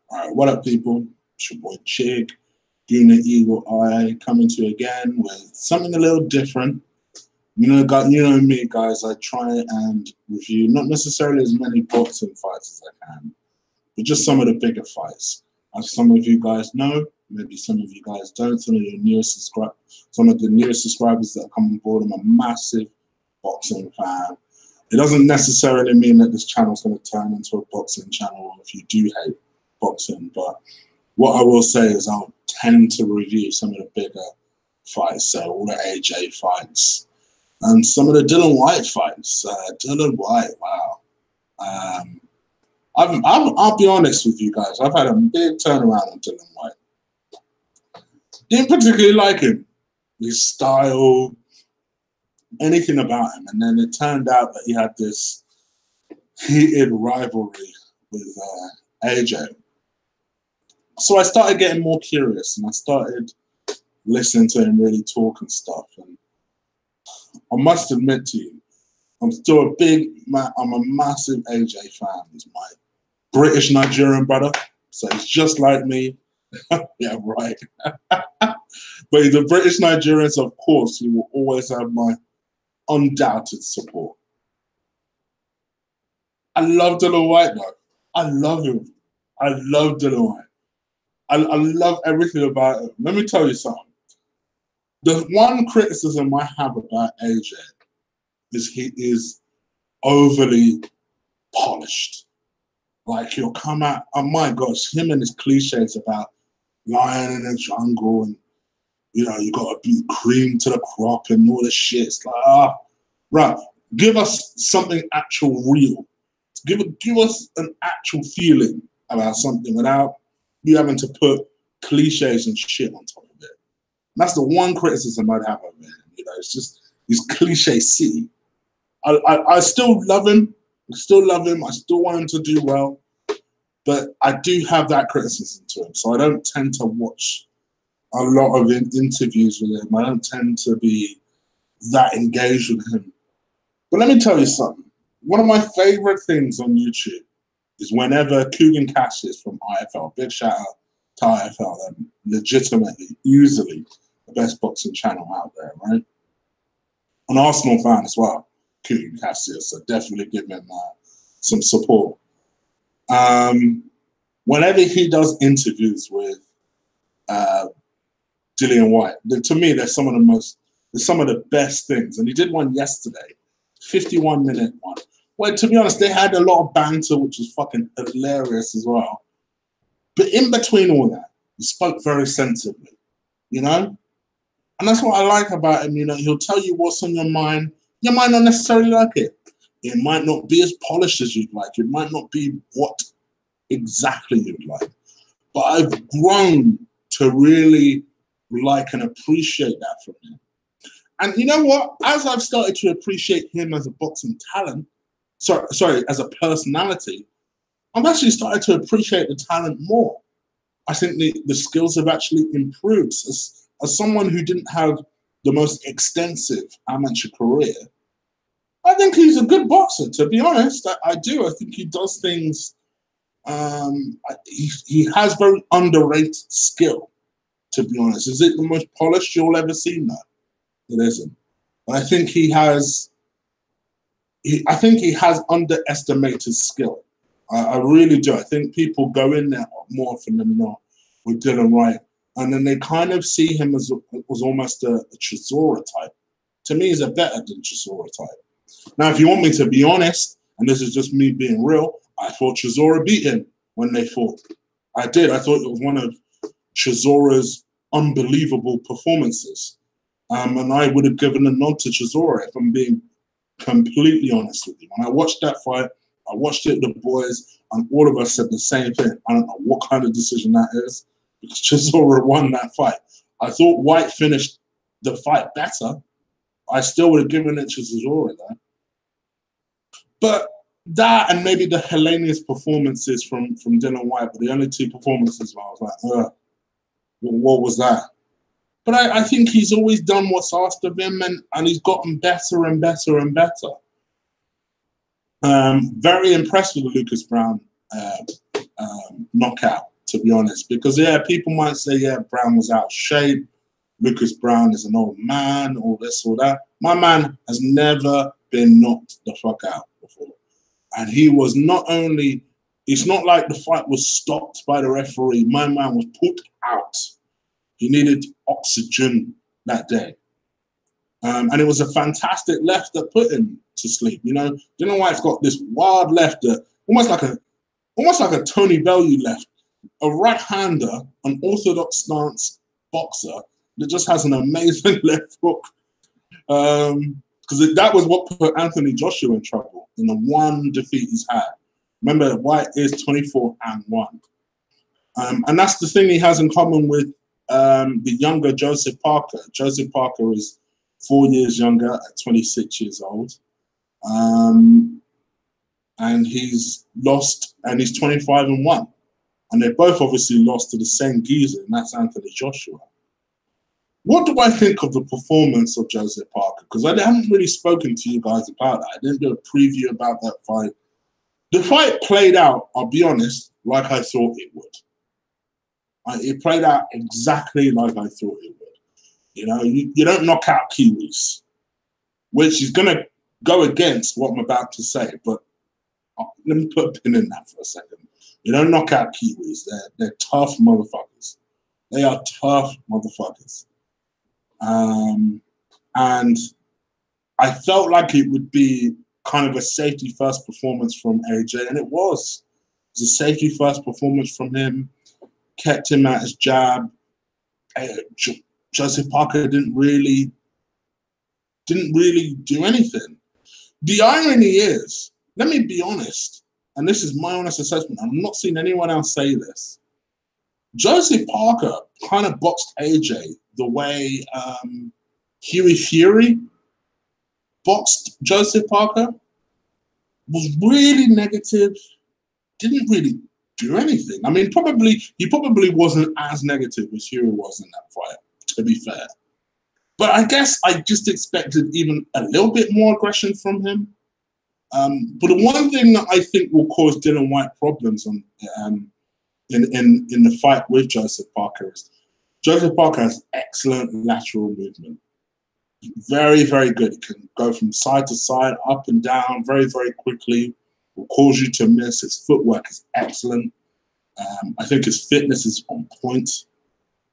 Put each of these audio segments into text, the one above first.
All right, what up, people? It's your boy Chig, Guna Eagle Eye, coming to you again with something a little different. You know me, guys. I try and review not necessarily as many boxing fights as I can, but just some of the bigger fights. As some of you guys know, maybe some of you guys don't. Some of the newest subscribers that come on board. I'm a massive boxing fan. It doesn't necessarily mean that this channel is going to turn into a boxing channel if you do hate boxing, but what I will say is I'll tend to review some of the bigger fights, so all the AJ fights and some of the Dillian Whyte fights. Dillian Whyte, wow. I'll be honest with you guys. I've had a big turnaround on Dillian Whyte. Didn't particularly like him, his style, anything about him, and then it turned out that he had this heated rivalry with AJ. So I started getting more curious, and I started listening to him really talk and stuff. And I must admit to you, I'm still I'm a massive AJ fan. He's my British Nigerian brother, so he's just like me. Yeah, right. But he's a British Nigerian, so of course he will always have my undoubted support. I love Dillian Whyte, though. I love him. I love Dillian Whyte. I love everything about him. Let me tell you something. The one criticism I have about AJ is he is overly polished. Like, he'll come out, oh my gosh, him and his cliches about lying in the jungle and, you know, you got to be cream to the crop and all this shit. It's like, right, give us something actual real. Give us an actual feeling about something without you having to put cliches and shit on top of it. And that's the one criticism I'd have of him. You know, it's just he's cliche city. I still love him. I still love him. I still want him to do well. But I do have that criticism to him. So I don't tend to watch a lot of interviews with him. I don't tend to be that engaged with him. But let me tell you something. One of my favorite things on YouTube is whenever Kugan Cassius from IFL, big shout out to IFL, they're legitimately, easily the best boxing channel out there, right? An Arsenal fan as well, Kugan Cassius, so definitely give him some support. Whenever he does interviews with Dillian Whyte, to me, they're some of the best things. And he did one yesterday, 51-minute one. Well, to be honest, they had a lot of banter, which was fucking hilarious as well. But in between all that, he spoke very sensibly, you know? And that's what I like about him, you know? He'll tell you what's on your mind. You might not necessarily like it. It might not be as polished as you'd like. It might not be what exactly you'd like. But I've grown to really like and appreciate that from him. And you know what? As I've started to appreciate him as a boxing talent, sorry, as a personality, I've actually started to appreciate the talent more. I think the skills have actually improved. As someone who didn't have the most extensive amateur career, I think he's a good boxer, to be honest. I do. I think he does things. He has very underrated skill, to be honest. Is it the most polished you'll ever see? No, it isn't. But I think he has underestimated skill. I really do. I think people go in there more often than not with Dillian Whyte, and then they kind of see him as almost a Chisora type. To me, he's a better than Chisora type. Now, if you want me to be honest, and this is just me being real, I thought Chisora beat him when they fought. I did. I thought it was one of Chisora's unbelievable performances. And I would have given a nod to Chisora if I'm being completely honest with you. When I watched that fight, I watched it with the boys, and all of us said the same thing. I don't know what kind of decision that is, because Chisora won that fight. I thought Whyte finished the fight better. I still would have given it to Chisora though. But that and maybe the hilarious performances from Dillian Whyte were the only two performances where I was like, what was that? But I think he's always done what's asked of him, and he's gotten better and better and better. Very impressed with the Lucas Brown knockout. to be honest. Because, yeah, people might say, yeah, Brown was out of shape. Lucas Brown is an old man, all this, all that. My man has never been knocked the fuck out before. And he was not only, it's not like the fight was stopped by the referee. My man was put out. He needed oxygen that day. And it was a fantastic left that put him to sleep. You know, Dillian Whyte's got this wild left that almost like a Tony Bellew left, a right-hander, an orthodox stance boxer that just has an amazing left hook. Because that was what put Anthony Joshua in trouble in the one defeat he's had. Remember, Whyte is 24-1. And that's the thing he has in common with the younger Joseph Parker. Joseph Parker is 4 years younger at 26 years old. And he's lost, and he's 25-1. And they both obviously lost to the same geezer, and that's Anthony Joshua. What do I think of the performance of Joseph Parker? Because I haven't really spoken to you guys about that. I didn't do a preview about that fight. The fight played out, I'll be honest, like I thought it would. It played out exactly like I thought it would. You know, you don't knock out Kiwis, which is going to go against what I'm about to say, but let me put a pin in that for a second. You don't knock out Kiwis. They're tough motherfuckers. They are tough motherfuckers. And I felt like it would be kind of a safety first performance from AJ, and it was. It was a safety first performance from him. Kept him at his jab. Joseph Parker didn't really do anything. The irony is, let me be honest, and this is my honest assessment, I'm not seeing anyone else say this. Joseph Parker kind of boxed AJ the way Huey Fury boxed Joseph Parker. Was really negative, didn't really do anything. I mean, he probably wasn't as negative as Huey was in that fight, to be fair. But I guess I just expected even a little bit more aggression from him. But the one thing that I think will cause Dillian Whyte problems in the fight with Joseph Parker is Joseph Parker has excellent lateral movement. Very, very good. He can go from side to side, up and down very, very quickly. Will cause you to miss. His footwork is excellent. I think his fitness is on point.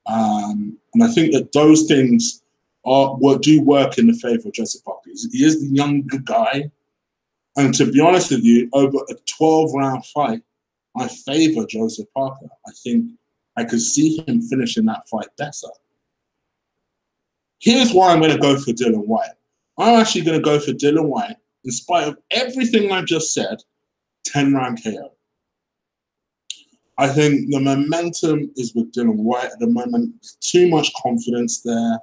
And I think that those things do work in the favor of Joseph Parker. He is the younger guy. And to be honest with you, over a 12-round fight, I favor Joseph Parker. I think I could see him finishing that fight better. Here's why I'm going to go for Dillian Whyte. I'm actually going to go for Dillian Whyte, in spite of everything I just said, 10-round KO. I think the momentum is with Dillian Whyte at the moment. Too much confidence there.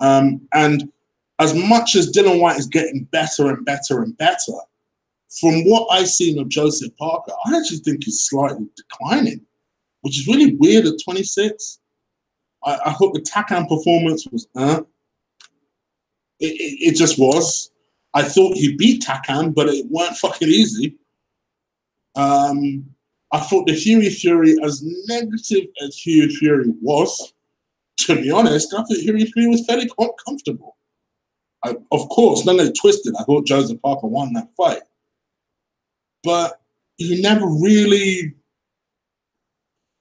And as much as Dillian Whyte is getting better and better and better, from what I've seen of Joseph Parker, I actually think he's slightly declining, which is really weird at 26. I thought the Takam performance was, it just was. I thought he beat Takam, but it weren't fucking easy. I thought the Huey Fury, as negative as Huey Fury was, to be honest, I thought Huey Fury was fairly comfortable. Of course, don't get it twisted. I thought Joseph Parker won that fight. But he never really,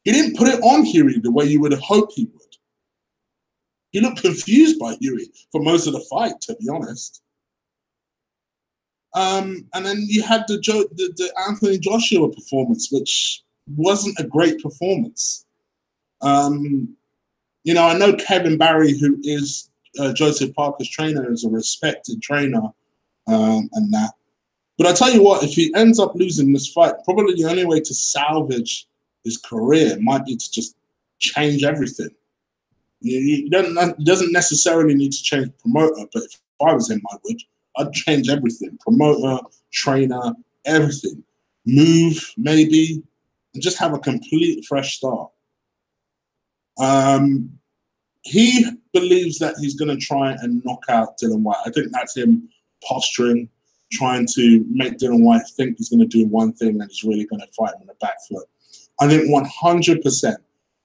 he didn't put it on Huey the way you would have hoped he would. He looked confused by Huey for most of the fight, to be honest. And then you had the Anthony Joshua performance, which wasn't a great performance. You know, I know Kevin Barry, who is Joseph Parker's trainer, is a respected trainer and that. But I tell you what, if he ends up losing this fight, probably the only way to salvage his career might be to just change everything. He doesn't necessarily need to change promoter, but if I was him, I would. I'd change everything. Promoter, trainer, everything. Move, maybe, and just have a complete fresh start. He believes that he's going to try and knock out Dillian Whyte. I think that's him posturing, trying to make Dillian Whyte think he's going to do one thing and he's really going to fight him on the back foot. I think 100%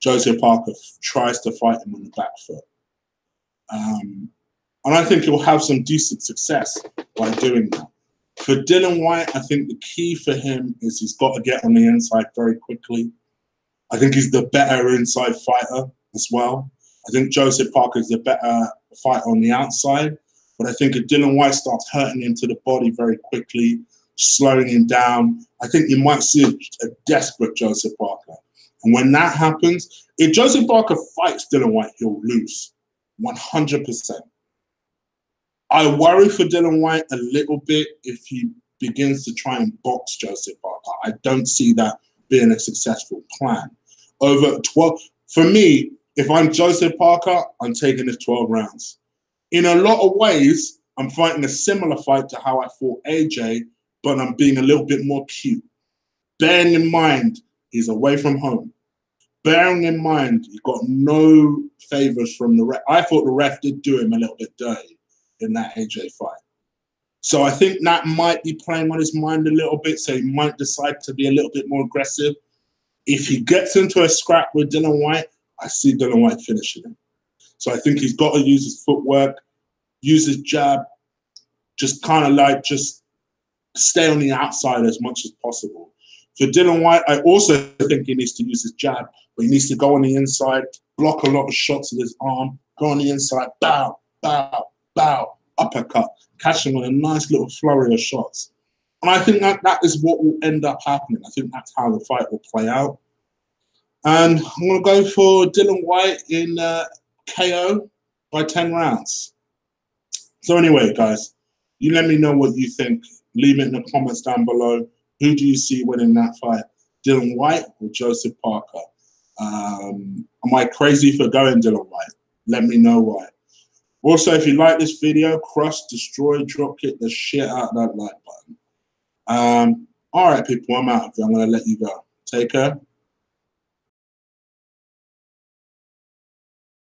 Joseph Parker tries to fight him on the back foot. And I think he'll have some decent success by doing that. For Dillian Whyte, I think the key for him is he's got to get on the inside very quickly. I think he's the better inside fighter as well. I think Joseph Parker is the better fighter on the outside. But I think if Dillian Whyte starts hurting into the body very quickly, slowing him down, I think you might see a desperate Joseph Parker. And when that happens, if Joseph Parker fights Dillian Whyte, he'll lose 100%. I worry for Dillian Whyte a little bit if he begins to try and box Joseph Parker. I don't see that being a successful plan. Over 12, for me, if I'm Joseph Parker, I'm taking this 12 rounds. In a lot of ways, I'm fighting a similar fight to how I fought AJ, but I'm being a little bit more cute. Bearing in mind, he's away from home. Bearing in mind, he got no favors from the ref. I thought the ref did do him a little bit dirty in that AJ fight. So I think that might be playing on his mind a little bit, so he might decide to be a little bit more aggressive. If he gets into a scrap with Dillian Whyte, I see Dillian Whyte finishing him. So I think he's got to use his footwork, use his jab, just kind of like just stay on the outside as much as possible. For Dillian Whyte, I also think he needs to use his jab, but he needs to go on the inside, block a lot of shots with his arm, go on the inside, bow, bow, bow, uppercut, catch him with a nice little flurry of shots. And I think that is what will end up happening. I think that's how the fight will play out. And I'm going to go for Dillian Whyte in KO by 10 rounds. So anyway, guys, you let me know what you think. Leave it in the comments down below. Who do you see winning that fight? Dillian Whyte or Joseph Parker? Am I crazy for going Dillian Whyte? Let me know why. Also, if you like this video, crush, destroy, drop kick the shit out of that like button. All right, people, I'm out of here. I'm going to let you go. Take care.